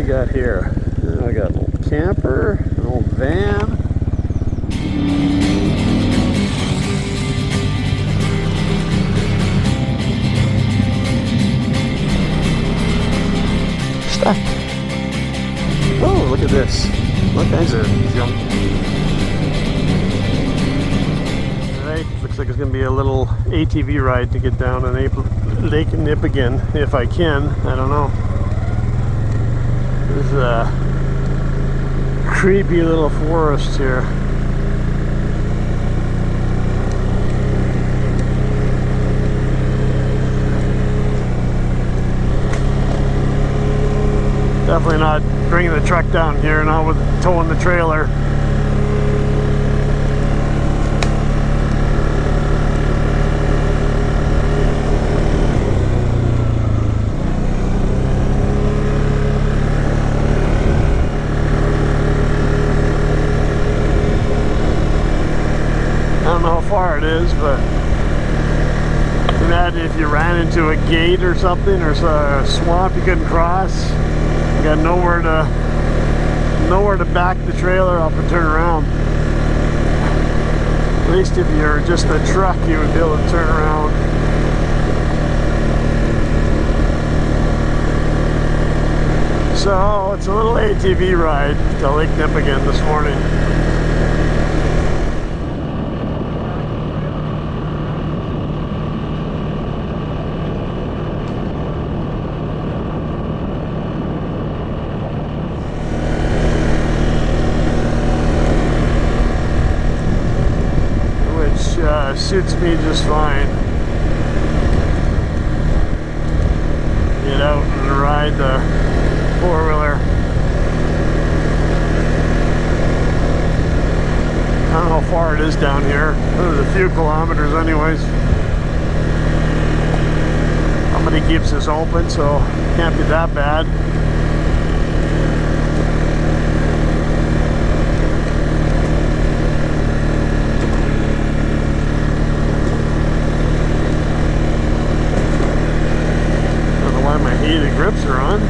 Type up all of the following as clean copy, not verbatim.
we got here? We got a little camper, an old van. Stuff. Oh, look at this. All kinds of junk. Alright, looks like it's going to be a little ATV ride to get down on Lake Nipigon, if I can. I don't know. There's a creepy little forest here. Definitely not bringing the truck down here, not with towing the trailer. I don't know how far it is, but imagine if you ran into a gate or something, or a swamp you couldn't cross. You got nowhere to back the trailer up and turn around. At least if you're just a truck, you would be able to turn around. So it's a little ATV ride to Lake Nipigon this morning. Suits me just fine. Get out and ride the four-wheeler. I don't know how far it is down here. There's a few kilometers anyways. Somebody keeps this open, so it can't be that bad. The grips are on.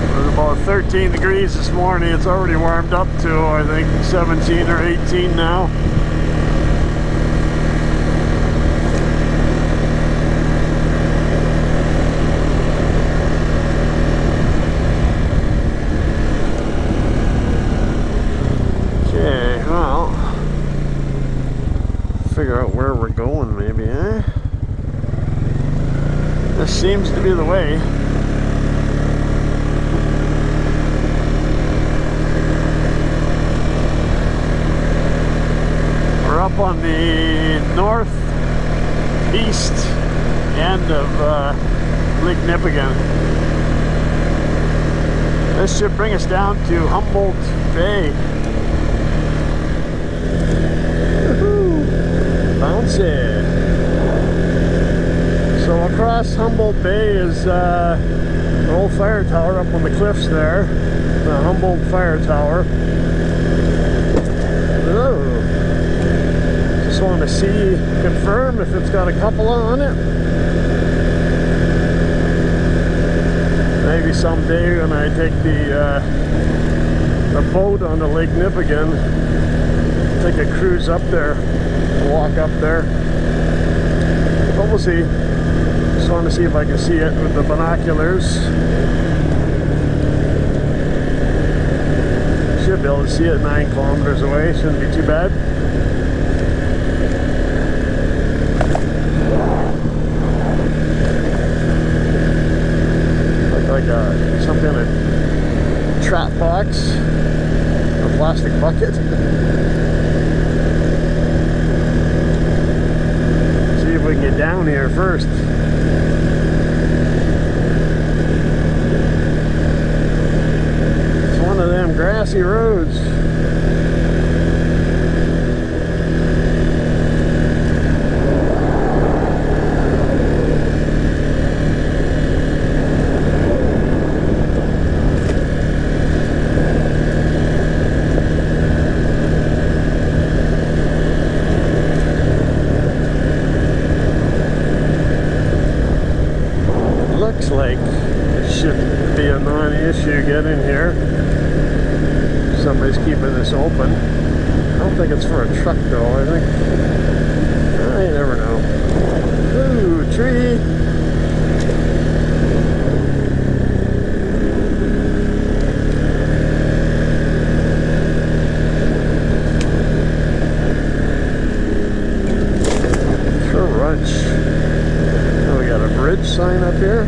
It was about 13 degrees this morning. It's already warmed up to, I think, 17 or 18 now. Okay, well, figure out where we're going, maybe, eh? This seems to be the way. We're up on the northeast end of Lake Nipigon. This should bring us down to Humboldt Bay. Bouncy. So across Humboldt Bay is the old fire tower up on the cliffs there, the Humboldt Fire Tower. Oh. Just want to see, confirm if it's got a cupola on it. Maybe someday when I take the boat on the Lake Nipigon, take a cruise up there. Walk up there, but we'll see. Just want to see if I can see it with the binoculars. Should be able to see it 9 kilometers away. Shouldn't be too bad. Look like some kind of trap box or plastic bucket. If we can get down here first. It's one of them grassy roads. looks like it shouldn't be a non-issue getting here. Somebody's keeping this open. I don't think it's for a truck though. I think, you never know. Ooh, tree. Oh, we got a bridge sign up here.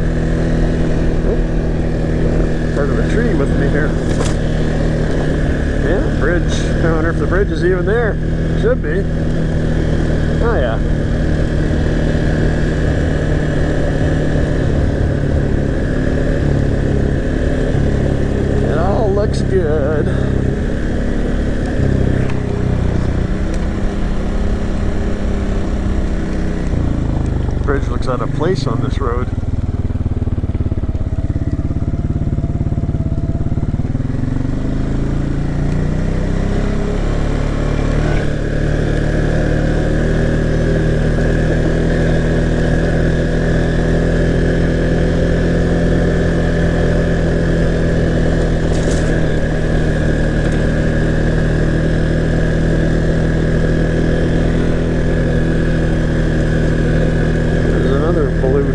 Oh, part of a tree with me here. Yeah, bridge. I wonder if the bridge is even there. Should be. Oh yeah. It all looks good. Bridge looks out of place on this road.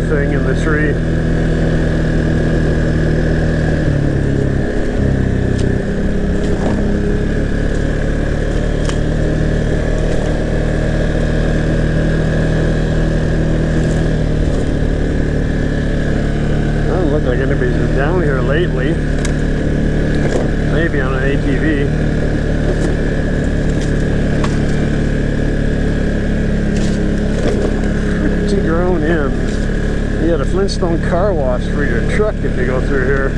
Thing in the tree. Doesn't look like anybody's been down here lately. Maybe on an ATV. Pretty grown in. You had a Flintstone car wash for your truck if you go through here.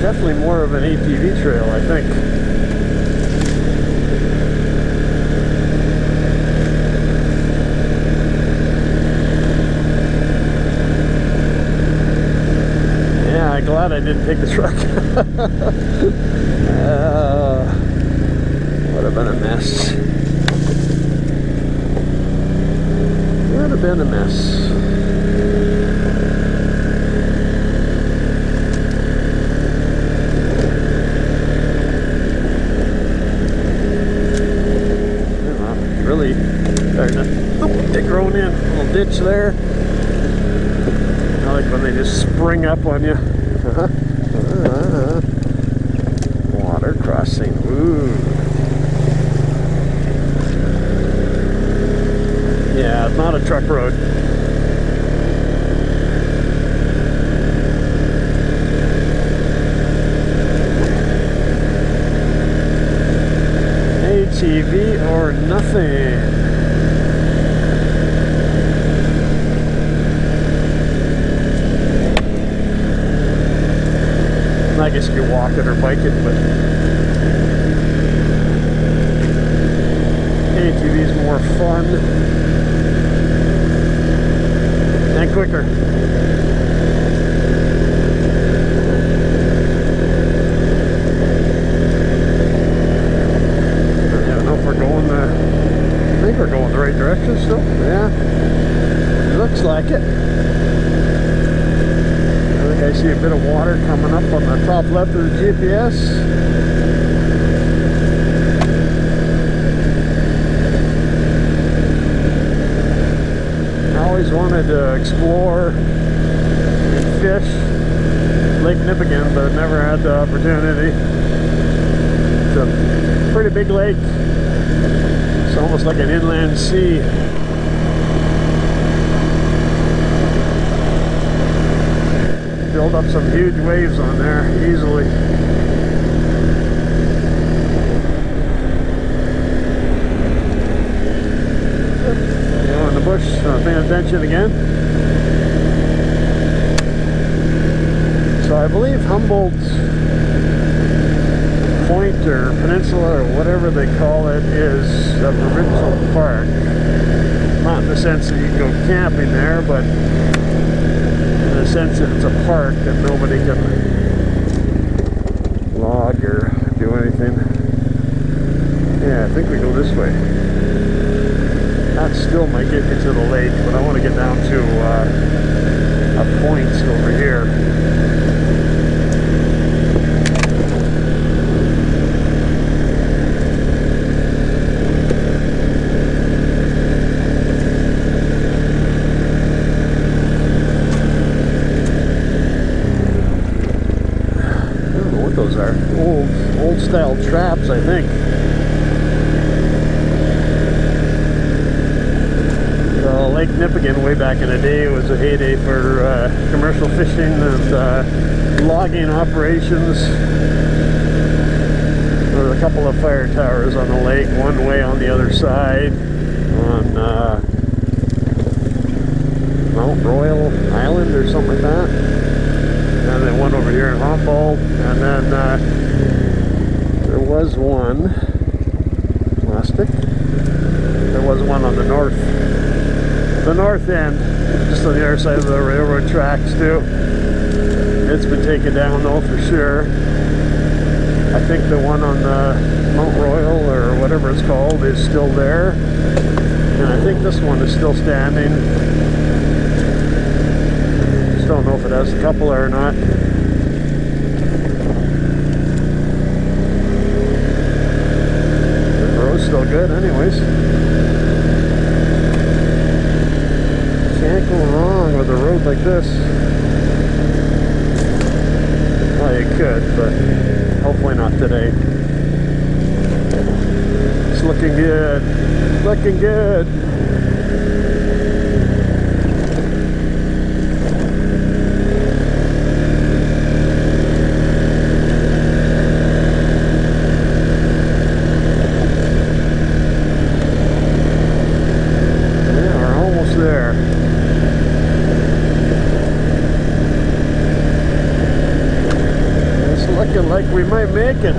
Definitely more of an ATV trail, I think. Glad I didn't take the truck. Would have been a mess. Would have been a mess. Really starting to get grown in. A little ditch there. I like when they just spring up on you. Water crossing. Ooh. Yeah, it's not a truck road. ATV or nothing. I guess you could walk it or bike it, but ATV is more fun and quicker. I don't know if we're going I think we're going the right direction still. Yeah, looks like it. I see a bit of water coming up on the top left of the GPS. I always wanted to explore and fish Lake Nipigon, but I've never had the opportunity. It's a pretty big lake. It's almost like an inland sea. Build up some huge waves on there easily. You know, in the bush, paying attention again. So I believe Humboldt Point or Peninsula or whatever they call it is a provincial park. Not in the sense that you can go camping there, but a sense that it's a park that nobody can log or do anything. Yeah, I think we go this way. That still might get you to the lake, but I want to get down to a point over here. Those are old style traps, I think. So Lake Nipigon, way back in the day, was a heyday for commercial fishing and logging operations. There were a couple of fire towers on the lake, one way on the other side on Mount Royal Island or something like that. And then one over here in Humboldt, and then there was one plastic. There was one on the north end, just on the other side of the railroad tracks too. It's been taken down though for sure. I think the one on the Mount Royal or whatever it's called is still there, and I think this one is still standing. Don't know if it has a coupler or not. The road's still good anyways. Can't go wrong with a road like this. Well, you could, but hopefully not today. It's looking good. Looking good. Like we might make it.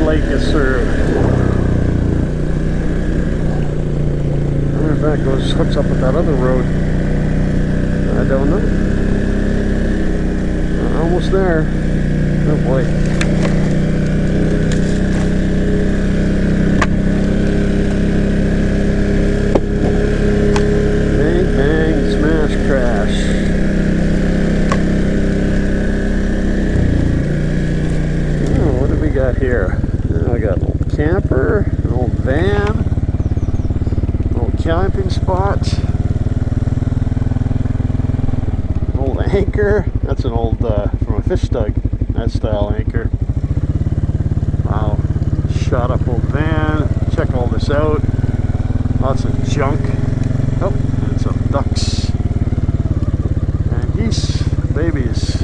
Lake is served. I wonder if that hooks up with that other road. I don't know. Almost there. Oh boy. Bang, bang, smash, crash. Oh, what do we got here? I got an old camper, an old van, an old camping spot, an old anchor. That's an old, from a fish tug, that style anchor. Wow, shot up old van. Check all this out. Lots of junk. Oh, and some ducks and geese, babies.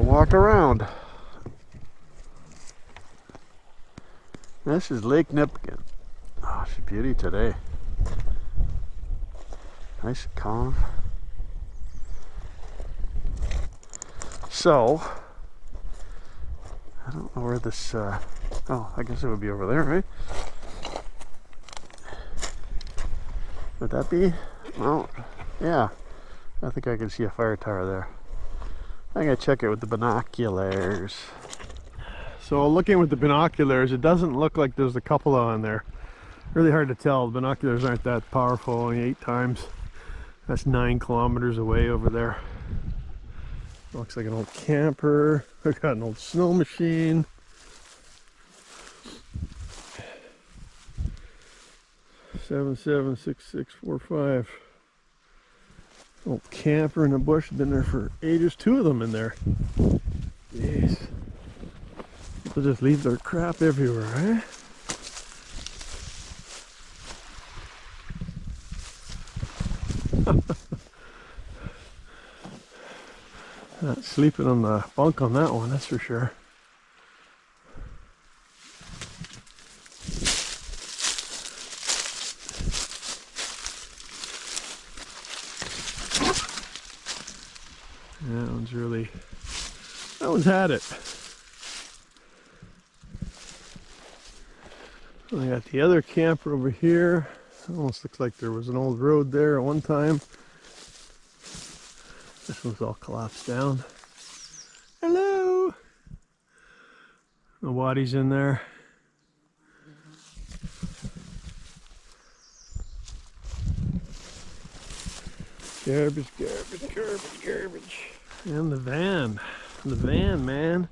Walk around. This is Lake Nipigon. Oh, it's a beauty today. Nice and calm. So, I don't know where this, oh, I guess it would be over there, right? Would that be? Well, yeah. I think I can see a fire tower there. I gotta check it with the binoculars. So looking with the binoculars, it doesn't look like there's a cupola on there. Really hard to tell. The binoculars aren't that powerful, only 8 times. That's 9 kilometers away over there. Looks like an old camper. I've got an old snow machine. Seven 6645. Old camper in the bush, been there for ages. 2 of them in there. Jeez. to just leave their crap everywhere, eh? Not sleeping on the bunk on that one, that's for sure. That one's had it. I got the other camper over here. Almost looks like there was an old road there at one time. This one's all collapsed down. Hello! Nobody's in there. Garbage, garbage, garbage, garbage. And the van. The van, man.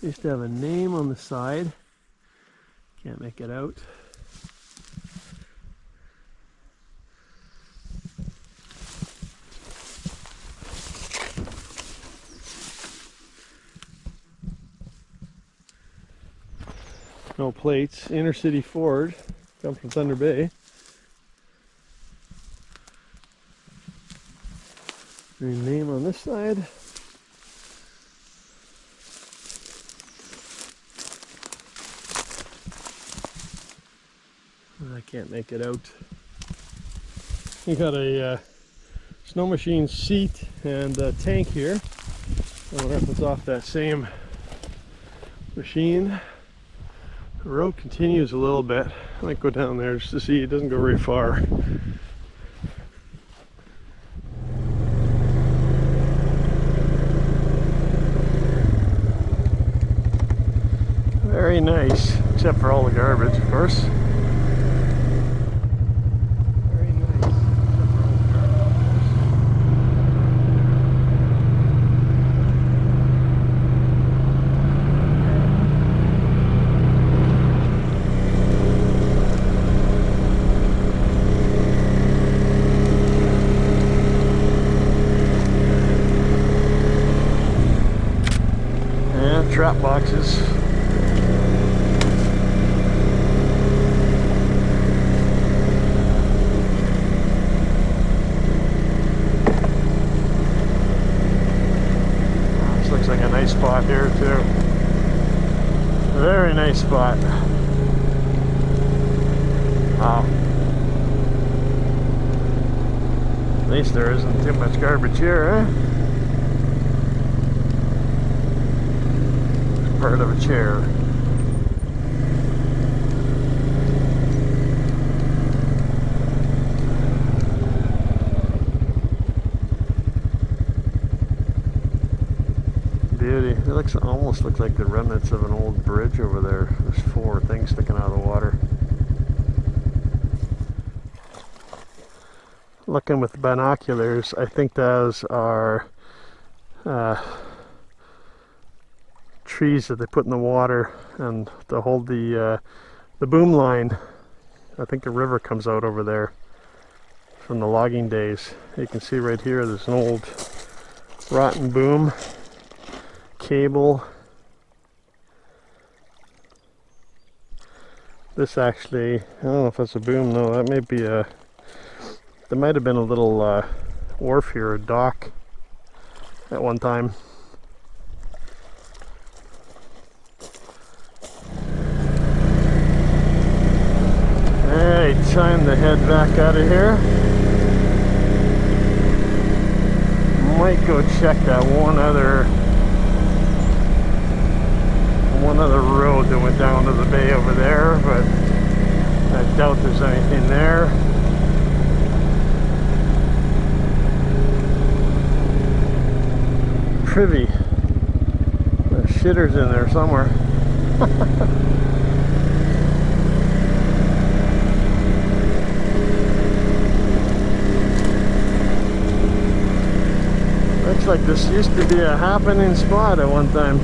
Used to have a name on the side. Can't make it out. No plates. Inner City Ford. Come from Thunder Bay. Any name on this side? I can't make it out. You got a snow machine seat and a tank here. I wonder if it's off that same machine. The road continues a little bit. I might go down there just to see. It doesn't go very far. Very nice, except for all the garbage, of course. Very nice, except for all the garbage. And trap boxes. Spot here too. Very nice spot. Wow. At least there isn't too much garbage here, eh? It's part of a chair. Beauty. It almost looks like the remnants of an old bridge over there. There's four things sticking out of the water. Looking with binoculars, I think those are trees that they put in the water and to hold the boom line. I think the river comes out over there from the logging days. You can see right here there's an old rotten boom. Cable. This actually, I don't know if that's a boom. No, that may be a, there might have been a little wharf here, a dock at one time. Alright, time to head back out of here. Might go check that one other road that went down to the bay over there, but I doubt there's anything there. Privy. There's shitters in there somewhere. Looks like this used to be a happening spot at one time.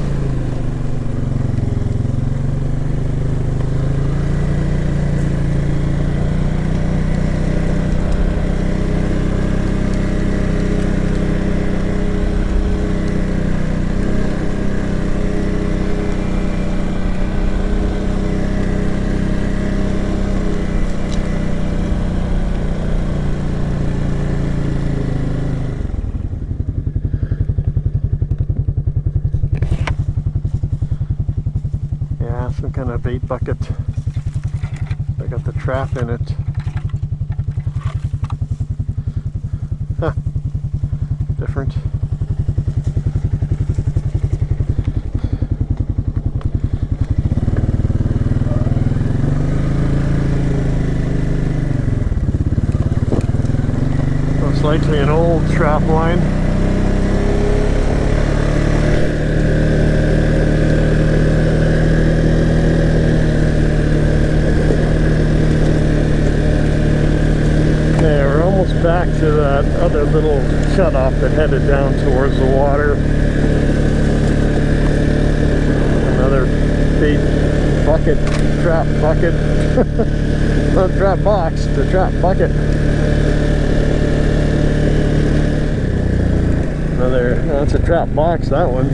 Some kind of bait bucket. I got the trap in it. Huh. Different. Most likely an old trap line. Back to that other little shutoff that headed down towards the water. Another bait bucket, trap bucket. Not trap box, the trap bucket. Another, that's a trap box, that one.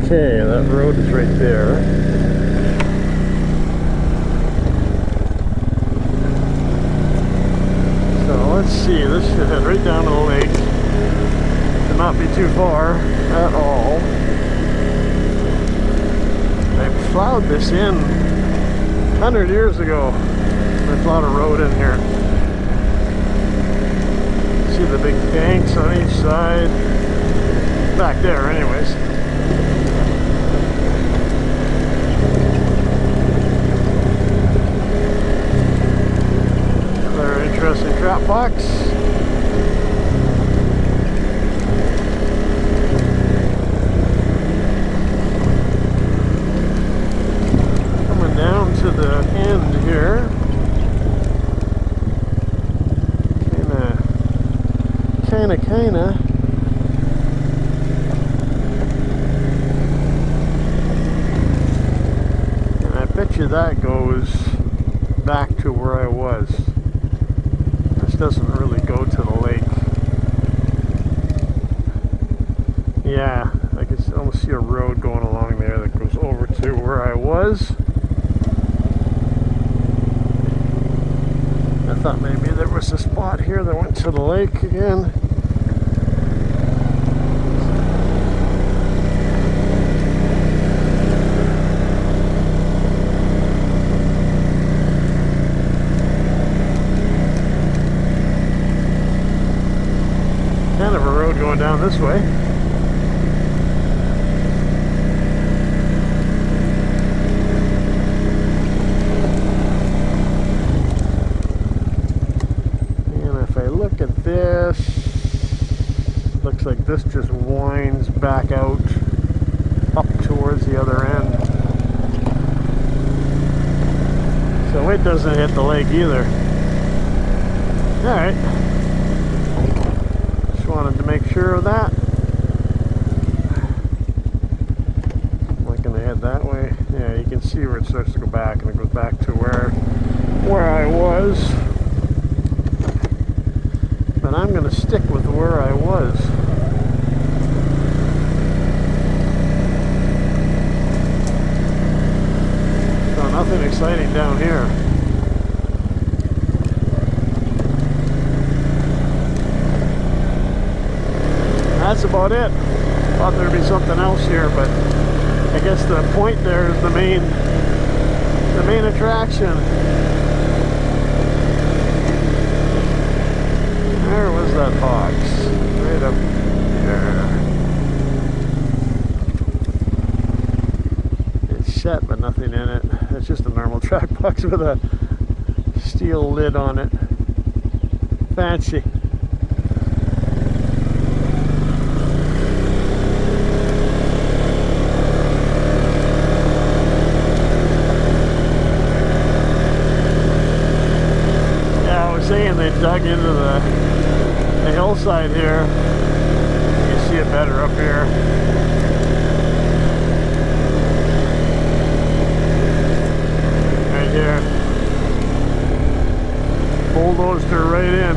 Okay, that road is right there. Let's see, this should head right down to the lake. Should not be too far at all. I plowed this in 100 years ago. I plowed a road in here. See the big banks on each side. Back there anyways. Interesting trap box. Coming down to the end here. Kinda. And I bet you that goes back to where I was. Doesn't really go to the lake. Yeah, I can almost see a road going along there that goes over to where I was. I thought maybe there was a spot here that went to the lake again. Kind of a road going down this way. And if I look at this, looks like this just winds back out up towards the other end. So it doesn't hit the lake either. Alright. Wanted to make sure of that. I'm not going to head that way. Yeah, you can see where it starts to go back, and it goes back to where I was. But I'm going to stick with where I was. So nothing exciting down here. That's about it. Thought there'd be something else here, but I guess the point there is the main attraction. Where was that box? Right up there. It's shut, but nothing in it. It's just a normal track box with a steel lid on it. Fancy. Saying they dug into the hillside here. You can see it better up here. Right here. Bulldozed her right in.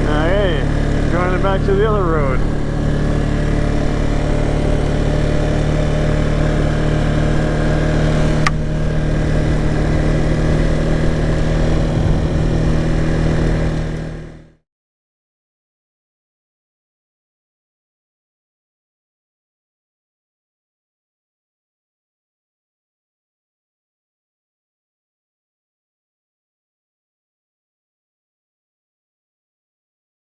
Now, hey, going back to the other road.